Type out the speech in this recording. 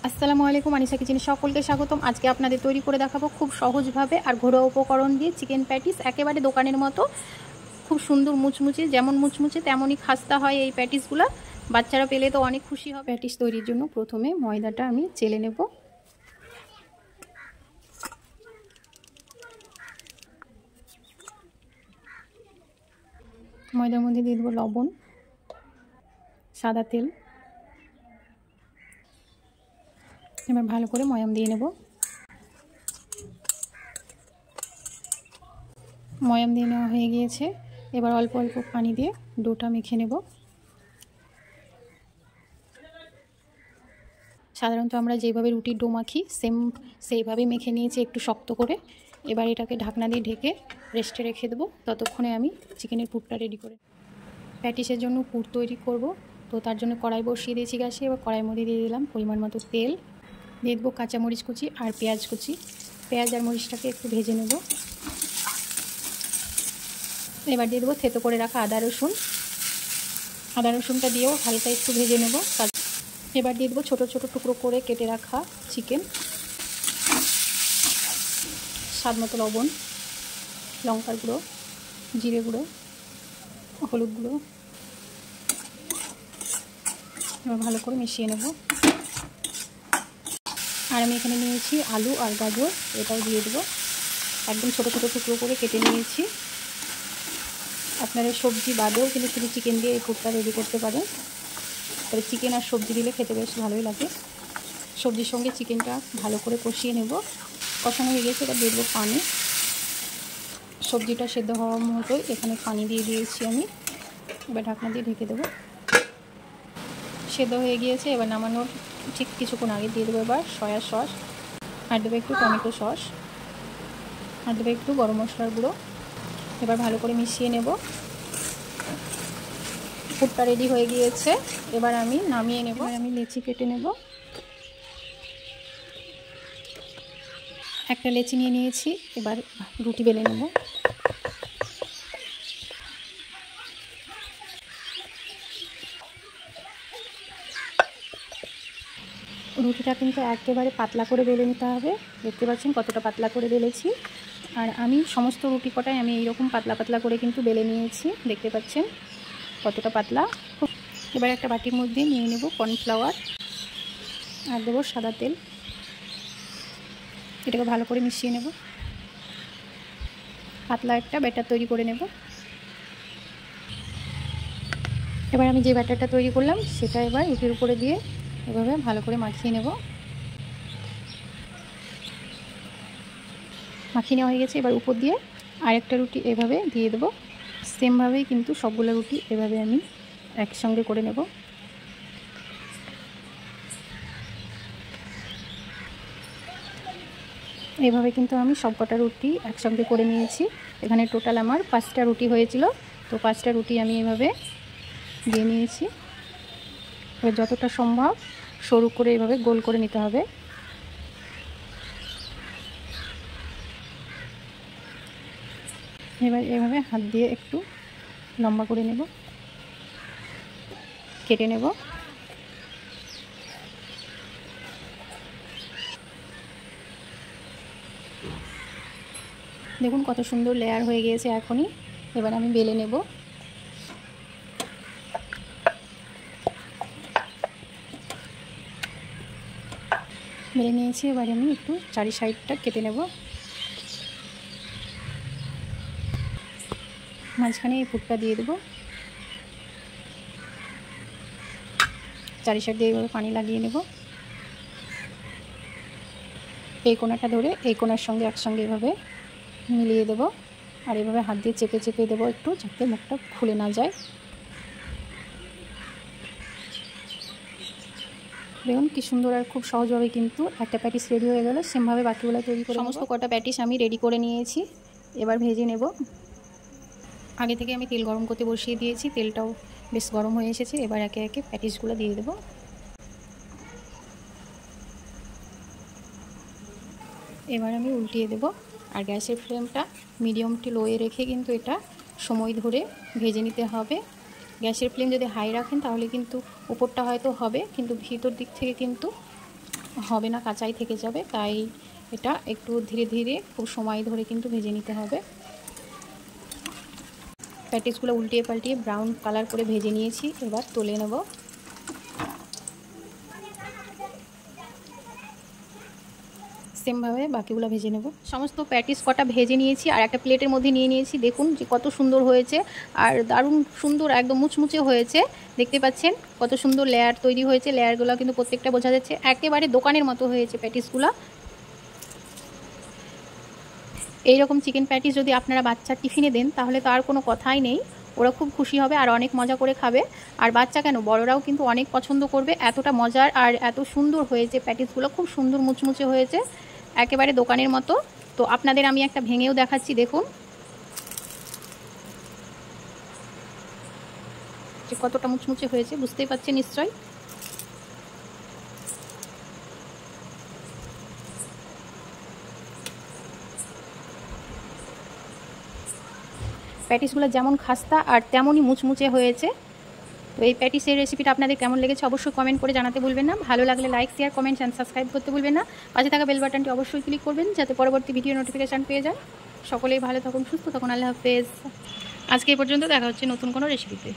আসসালামু আলাইকুম, আনিসা কিচেনে সকলকে স্বাগতম। আজকে আপনাদের তৈরি করে দেখাবো খুব সহজভাবে আর ঘরোয়া উপকরণ দিয়ে চিকেন প্যাটিস। একেবারে দোকানের মতো খুব সুন্দর মুচমুচে, যেমন মুচমুচে তেমনই খাস্তা হয় এই প্যাটিসগুলো। বাচ্চারা পেলে তো অনেক খুশি হবে। প্যাটিস তৈরির জন্য প্রথমে ময়দাটা আমি চেলে নেব। ময়দার মধ্যে দিয়ে দেবো লবণ, সাদা তেল। এবার ভালো করে ময়াম দিয়ে নেব। ময়াম দিয়ে নেওয়া হয়ে গিয়েছে। এবার অল্প অল্প পানি দিয়ে ডোটা মেখে নেব। সাধারণত আমরা যেভাবে রুটির ডো মাখি সেইভাবেই মেখে নিয়েছি, একটু শক্ত করে। এবার এটাকে ঢাকনা দিয়ে ঢেকে রেস্টে রেখে দেবো। ততক্ষণে আমি চিকেনের পুরটা রেডি করে প্যাটিসের জন্য পুর তৈরি করব। তো তার জন্য কড়াই বসিয়ে দিয়েছি গ্যাসে। এবার কড়াইয়ের মধ্যে দিয়ে দিলাম পরিমাণ মতো তেল, দিয়ে দেবো কাঁচামরিচ কুচি আর পেঁয়াজ কুচি। পেঁয়াজ আর মরিচটাকে একটু ভেজে নেব। এবার দিয়ে দেবো থেতো করে রাখা আদা রসুনটা দিয়েও হালকা একটু ভেজে নেব। এবার দিয়ে দেবো ছোটো ছোটো টুকরো করে কেটে রাখা চিকেন, স্বাদ মতো লবণ, লঙ্কার গুঁড়ো, জিরে গুঁড়ো, হলুদ গুঁড়ো। এবার ভালো করে মিশিয়ে নেব। আর আমি এখানে নিয়েছি আলু আর গাজর, এটাও দিয়ে দেবো। একদম ছোটো ছোটো টুকরো করে কেটে নিয়েছি। আপনারা সবজি বাদেও কিন্তু শুধু চিকেন দিয়ে এই পুরটা রেডি করতে পারেন। তবে চিকেন আর সবজি দিলে খেতে বেশ ভালোই লাগে। সবজির সঙ্গে চিকেনটা ভালো করে কষিয়ে নেব। কষানো হয়ে গেছে, এবার দিয়ে দেবো পানি। সবজিটা সেদ্ধ হওয়ার মতোই এখানে পানি দিয়ে দিয়েছি আমি। এবার ঢাকনা দিয়ে ঢেকে দেবো। সেদ্ধ হয়ে গিয়েছে। এবার নামানোর ঠিক কিছুক্ষণ আগে দিয়ে দেবো এবার সয়া সস, আর দেবো একটু টমেটো সস, আর দেবো একটু গরম মশলার গুঁড়ো। এবার ভালো করে মিশিয়ে নেব। পুরটা রেডি হয়ে গিয়েছে। এবার আমি নামিয়ে নেব। আমি লেচি কেটে নেব। একটা লেচি নিয়ে নিয়েছি। এবার রুটি বেলে নেব। রুটিটা কিন্তু একেবারে পাতলা করে বেলে নিতে হবে। দেখতে পাচ্ছেন কতটা পাতলা করে বেলেছি। আর আমি সমস্ত রুটি কটাই আমি এইরকম পাতলা পাতলা করে কিন্তু বেলে নিয়েছি। দেখতে পাচ্ছেন কতটা পাতলা। এবার একটা বাটির মধ্যে নিয়ে নেব কর্নফ্লাওয়ার, আর দেবো সাদা তেল। এটাকে ভালো করে মিশিয়ে নেব। পাতলা একটা ব্যাটার তৈরি করে নেব। এবার আমি যে ব্যাটারটা তৈরি করলাম সেটা এবার রুটির উপরে দিয়ে এভাবে ভালো করে মাখিয়ে নেব। মাখিয়ে নেওয়া হয়ে গেছে। এবার উপর দিয়ে আরেকটা রুটি এভাবে দিয়ে দেবো। সেমভাবেই কিন্তু সবগুলো রুটি এভাবে আমি একসঙ্গে করে নেব। এইভাবে কিন্তু আমি সবকটা রুটি একসঙ্গে করে নিয়েছি। এখানে টোটাল আমার 5টা রুটি হয়েছিল। তো 5টা রুটি আমি এভাবে দিয়ে নিয়েছি। এবার যতটা সম্ভব সরু করে এভাবে গোল করে নিতে হবে। এবার এভাবে হাত দিয়ে একটু লম্বা করে নেব, কেটে নেব। দেখুন কত সুন্দর লেয়ার হয়ে গিয়েছে এখনই। এবার আমি বেলে নেব। বেলে নিয়েছি। এবার আমি একটু চারি সাইডটা কেটে নেব। মাঝখানে এই পুরটা দিয়ে দেবো। চারি সাইড দিয়ে এইভাবে পানি লাগিয়ে নেব। এই কোণাটা ধরে এই কোণার সঙ্গে একসঙ্গে এভাবে মিলিয়ে দেব। আর এভাবে হাত দিয়ে চেপে চেপে দেবো একটু, যাতে মুখটা খুলে না যায়। দেখুন কি সুন্দর আর খুব সহজভাবে কিন্তু একটা প্যাটিস রেডি হয়ে গেল। সেমভাবে বাকিগুলো তৈরি করে সমস্ত কটা প্যাটিস আমি রেডি করে নিয়েছি। এবার ভেজে নেব। আগে থেকে আমি তেল গরম করতে বসিয়ে দিয়েছি। তেলটাও বেশ গরম হয়ে এসেছে। এবার একে একে প্যাটিসগুলো দিয়ে দেবো। এবার আমি উল্টিয়ে দেব। আর গ্যাসের ফ্লেমটা মিডিয়াম টু লোয়ে রেখে কিন্তু এটা সময় ধরে ভেজে নিতে হবে। গ্যাসের ফ্লেম যদি হাই রাখেন তাহলে কিন্তু উপরটা হয়তো হবে, কিন্তু ভিতর দিক থেকে কিন্তু হবে না, কাঁচাই থেকে যাবে। তাই এটা একটু ধীরে ধীরে খুব সময় ধরে কিন্তু ভেজে নিতে হবে। প্যাটিসগুলো উল্টিয়ে পাল্টিয়ে ব্রাউন কালার করে ভেজে নিয়েছি, এবার তুলে নেব। সেমভাবে বাকিগুলো ভেজে নেব। সমস্ত প্যাটিস কটা ভেজে নিয়েছি আর একটা প্লেটের মধ্যে নিয়ে নিয়েছি। দেখুন যে কত সুন্দর হয়েছে আর দারুণ সুন্দর, একদম মুচমুচে হয়েছে। দেখতে পাচ্ছেন কত সুন্দর লেয়ার তৈরি হয়েছে। লেয়ারগুলো কিন্তু প্রত্যেকটা বোঝা যাচ্ছে, একেবারে দোকানের মতো হয়েছে প্যাটিসগুলো। এইরকম চিকেন প্যাটিস যদি আপনারা বাচ্চার টিফিনে দেন তাহলে তো আর কোনো কথাই নেই, ওরা খুব খুশি হবে আর অনেক মজা করে খাবে। আর বাচ্চা কেন, বড়রাও কিন্তু অনেক পছন্দ করবে, এতটা মজার আর এত সুন্দর হয়েছে প্যাটিসগুলো। খুব সুন্দর মুচমুচে হয়েছে, একেবারে দোকানের মতো। তো আপনাদের আমি একটা ভেঙেও দেখাচ্ছি, দেখুন যে কতটা মুচমুচে হয়েছে, বুঝতেই পারছেন নিশ্চয়ই। প্যাটিসগুলো যেমন খাস্তা আর তেমনই মুচমুচে হয়েছে। তো এই প্যাটিসের রেসিপিটা আপনাদের কেমন লেগেছে অবশ্যই কমেন্ট করে জানাতে ভুলবেন না। ভালো লাগলে like, share, comment and subscribe করতে ভুলবেন না। পাশে থাকা বেল বাটনটি অবশ্যই ক্লিক করবেন যাতে পরবর্তী ভিডিও নোটিফিকেশান পেয়ে যান। সকলেই ভালো থাকুন, সুস্থ থাকুন। আল্লাহ হাফেজ। আজকে এই পর্যন্ত, দেখা হচ্ছে নতুন কোনো রেসিপিতে।